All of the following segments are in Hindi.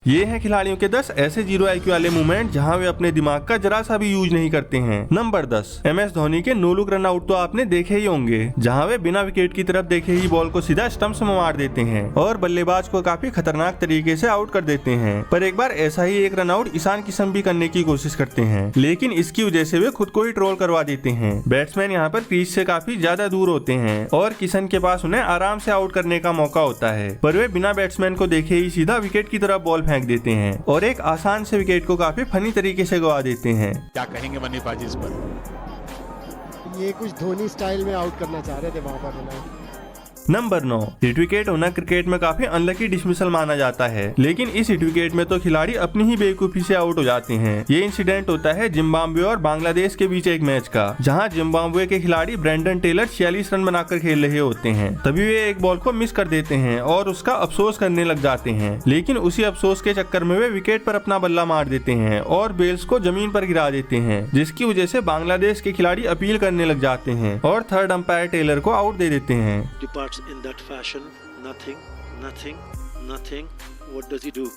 ये हैं खिलाड़ियों के 10 ऐसे जीरो आईक्यू वाले मूवमेंट जहां वे अपने दिमाग का जरा सा भी यूज नहीं करते हैं। नंबर 10, MS धोनी के नो लुक रन आउट तो आपने देखे ही होंगे, जहां वे बिना विकेट की तरफ देखे ही बॉल को सीधा स्टंप्स में मार देते हैं और बल्लेबाज को काफी खतरनाक तरीके से आउट कर देते हैं। पर एक बार ऐसा ही एक रन आउट ईशान किशन भी करने की कोशिश करते हैं, लेकिन इसकी वजह से वे खुद को ही ट्रोल करवा देते हैं। बैट्समैन यहाँ पर क्रीज से काफी ज्यादा दूर होते हैं और किशन के पास उन्हें आराम से आउट करने का मौका होता है, पर वे बिना बैट्समैन को देखे ही सीधा विकेट की तरफ बॉल फेंक देते हैं और एक आसान से विकेट को काफी फनी तरीके से गवा देते हैं। क्या कहेंगे मन्नी पाजी इस पर? ये कुछ धोनी स्टाइल में आउट करना चाह रहे थे वहां पर उन्हें। नंबर 9, हिट विकेट होना क्रिकेट में काफी अनलकी डिसमिसल माना जाता है, लेकिन इस हिट विकेट में तो खिलाड़ी अपनी ही बेवकूफी से आउट हो जाते हैं। ये इंसिडेंट होता है जिम्बाब्वे और बांग्लादेश के बीच एक मैच का, जहां जिम्बाब्वे के खिलाड़ी ब्रेंडन टेलर 46 रन बनाकर खेल रहे होते हैं। तभी वे एक बॉल को मिस कर देते हैं और उसका अफसोस करने लग जाते हैं, लेकिन उसी अफसोस के चक्कर में वे विकेट पर अपना बल्ला मार देते हैं और बेल्स को जमीन पर गिरा देते हैं, जिसकी वजह से बांग्लादेश के खिलाड़ी अपील करने लग जाते हैं और थर्ड अंपायर टेलर को आउट दे देते हैं। In that fashion, nothing. What does he do?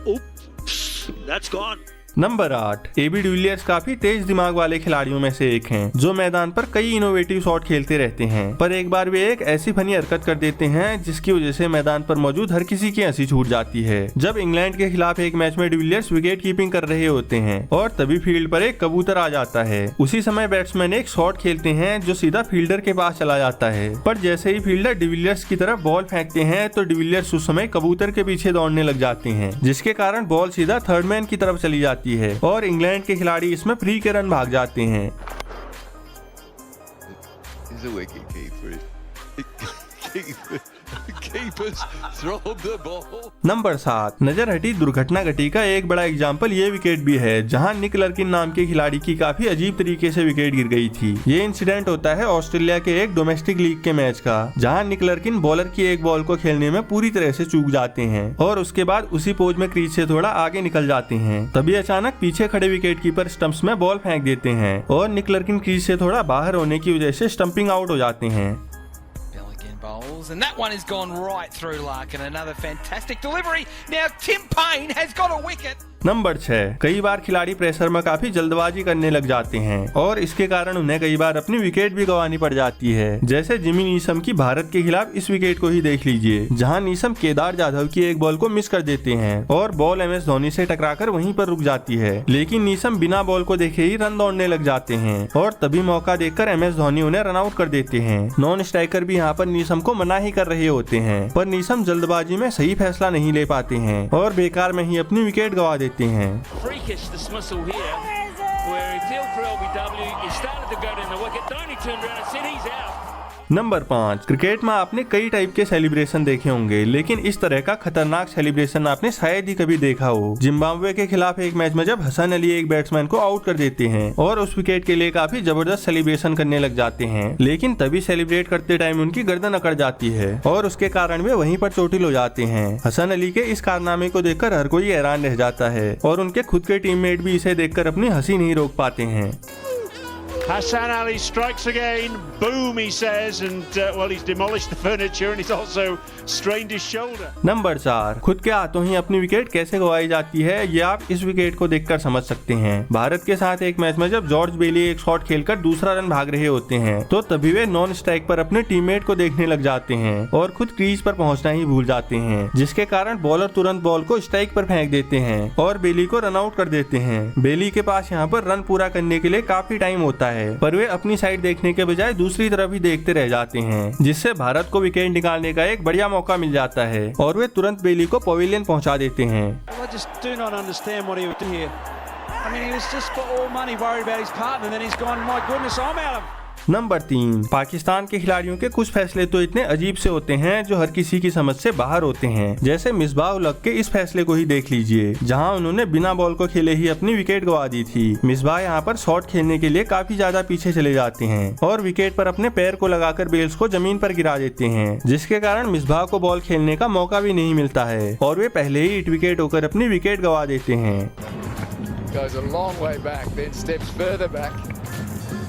Oops, that's gone. Number 8, AB de Villiers काफी तेज दिमाग वाले खिलाड़ियों में से एक हैं, जो मैदान पर कई इनोवेटिव शॉट खेलते रहते हैं, पर एक बार वे एक ऐसी फनी हरकत कर देते हैं जिसकी वजह से मैदान पर मौजूद हर किसी की हंसी छूट जाती है। जब इंग्लैंड के खिलाफ एक मैच में डिविलियर्स विकेट कीपिंग कर रहे होते हैं और तभी फील्ड पर एक कबूतर आ जाता है। उसी समय बैट्समैन एक शॉट खेलते हैं जो सीधा फील्डर के पास चला जाता है, पर जैसे ही फील्डर डिविलियर्स की तरफ बॉल फेंकते हैं तो डिविलियर्स उस समय कबूतर के पीछे दौड़ने लग जाते हैं, जिसके कारण बॉल सीधा थर्ड मैन की तरफ चली जाती है और इंग्लैंड के खिलाड़ी इसमें फ्री के रन भाग जाते हैं। नंबर 7, नजर हटी दुर्घटना घटी का एक बड़ा एग्जाम्पल ये विकेट भी है, जहां निक लर्किन नाम के खिलाड़ी की काफी अजीब तरीके से विकेट गिर गई थी। ये इंसिडेंट होता है ऑस्ट्रेलिया के एक डोमेस्टिक लीग के मैच का, जहां निक लर्किन बॉलर की एक बॉल को खेलने में पूरी तरह से चूक जाते हैं और उसके बाद उसी पोज में क्रीज से थोड़ा आगे निकल जाते हैं। तभी अचानक पीछे खड़े विकेट कीपर स्टंप्स में बॉल फेंक देते हैं और निक लर्किन क्रीज से थोड़ा बाहर होने की वजह से स्टंपिंग आउट हो जाते हैं। Bowls, and that one has gone right through Larkin. Another fantastic delivery. Now Tim Payne has got a wicket. Number 6, कई बार खिलाड़ी प्रेशर में काफी जल्दबाजी करने लग जाते हैं और इसके कारण उन्हें कई बार अपनी विकेट भी गंवानी पड़ जाती है। जैसे जिमी नीशम की भारत के खिलाफ इस विकेट को ही देख लीजिए, जहां नीशम केदार जाधव की एक बॉल को मिस कर देते हैं और बॉल MS धोनी से टकराकर वहीं पर रुक जाती है, लेकिन नीशम बिना बॉल को देखे ही रन दौड़ने लग जाते हैं और तभी मौका देखकर MS धोनी उन्हें रन आउट कर देते हैं। नॉन स्ट्राइकर भी यहाँ पर नीशम को मना ही कर रहे होते हैं, पर नीशम जल्दबाजी में सही फैसला नहीं ले पाते हैं और बेकार में ही अपनी विकेट गंवा देते हैं। Freakish dismissal here, where he dealt for LBW, he started to go down the wicket, Dhoni turned around and said he's out. Number 5, cricket में आपने कई टाइप के सेलिब्रेशन देखे होंगे, लेकिन इस तरह का खतरनाक सेलिब्रेशन आपने शायद ही कभी देखा हो। जिम्बाब्वे के खिलाफ एक मैच में जब हसन अली एक बैट्समैन को आउट कर देते हैं और उस विकेट के लिए काफी जबरदस्त सेलिब्रेशन करने लग जाते हैं, लेकिन तभी सेलिब्रेट करते टाइम उनकी गर्दन अकड़ जाती है और उसके कारण वे वहीं पर चोटिल हो जाते हैं। हसन अली के इस कारनामे को देखकर हर कोई हैरान रह जाता है और उनके खुद के टीममेट भी इसे देखकर अपनी हंसी नहीं रोक पाते हैं। Hassan Ali strikes again. Boom, he says, and well, he's demolished the furniture and he's also strained his shoulder. Number 4, खुद के हाथों ही अपनी विकेट कैसे गंवाई जाती है ये आप इस विकेट को देखकर समझ सकते हैं। भारत के साथ एक मैच में जब जॉर्ज बेली एक शॉट खेलकर दूसरा रन भाग रहे होते हैं तो तभी वे नॉन स्ट्राइक पर अपने टीममेट को देखने लग जाते हैं और खुद क्रीज पर पहुंचना ही भूल जाते हैं, जिसके कारण बॉलर तुरंत बॉल को स्ट्राइक पर फेंक देते हैं और बेली को रन आउट कर देते हैं। बेली के पास यहाँ पर रन पूरा करने के लिए काफी टाइम होता है, पर वे अपनी साइड देखने के बजाय दूसरी तरफ ही देखते रह जाते हैं, जिससे भारत को विकेट निकालने का एक बढ़िया मौका मिल जाता है और वे तुरंत बेली को पवेलियन पहुंचा देते हैं। नंबर 3, पाकिस्तान के खिलाड़ियों के कुछ फैसले तो इतने अजीब से होते हैं जो हर किसी की समझ से बाहर होते हैं। जैसे मिसबाह उल हक के इस फैसले को ही देख लीजिए, जहां उन्होंने बिना बॉल को खेले ही अपनी विकेट गंवा दी थी। मिसबाह यहां पर शॉट खेलने के लिए काफी ज्यादा पीछे चले जाते हैं और विकेट पर अपने पैर को लगाकर बेल्स को जमीन पर गिरा देते हैं, जिसके कारण मिसबाह को बॉल खेलने का मौका भी नहीं मिलता है और वे पहले ही हिट विकेट होकर अपनी विकेट गंवा देते हैं।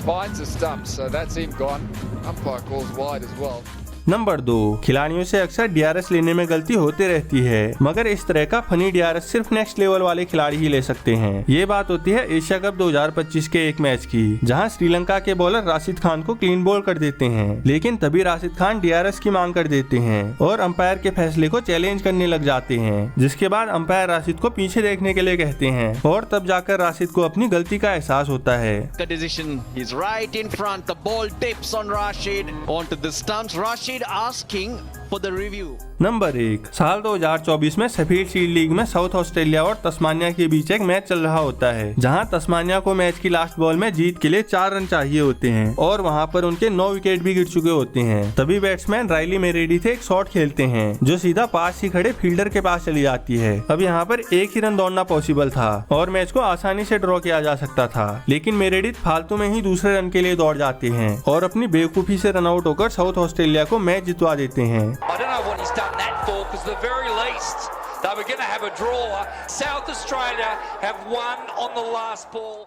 Finds a stump, so that's him gone. Umpire calls wide as well. Number 2, खिलाड़ियों से अक्सर DRS लेने में गलती होती रहती है, मगर इस तरह का फनी DRS सिर्फ नेक्स्ट लेवल वाले खिलाड़ी ही ले सकते हैं। ये बात होती है एशिया कप 2025 के एक मैच की, जहां श्रीलंका के बॉलर राशिद खान को क्लीन बॉल कर देते हैं, लेकिन तभी राशिद खान DRS की मांग कर देते हैं और अंपायर के फैसले को चैलेंज करने लग जाते हैं, जिसके बाद अंपायर राशिद को पीछे देखने के लिए कहते हैं और तब जाकर राशिद को अपनी गलती का एहसास होता है। The decision is right in front. The ball dips on Rashid onto the stumps. Rashid asking for the review. Number 1, साल 2024 में शेफील्ड शील्ड लीग में साउथ ऑस्ट्रेलिया और तस्मानिया के बीच एक मैच चल रहा होता है, जहां तस्मानिया को मैच की लास्ट बॉल में जीत के लिए 4 रन चाहिए होते हैं और वहां पर उनके 9 विकेट भी गिर चुके होते हैं। तभी बैट्समैन राइली मेरेडिथ एक शॉट खेलते हैं जो सीधा पास ही खड़े फील्डर के पास चली जाती है। अब यहाँ पर एक ही रन दौड़ना पॉसिबल था और मैच को आसानी से ड्रॉ किया जा सकता था, लेकिन मेरेडिथ फालतू में ही दूसरे रन के लिए दौड़ जाते हैं और अपनी बेवकूफी से रन आउट होकर साउथ ऑस्ट्रेलिया को मैच जितवा देते हैं। I don't know what he's done that for, because the very least they were going to have a draw. South Australia have won on the last ball.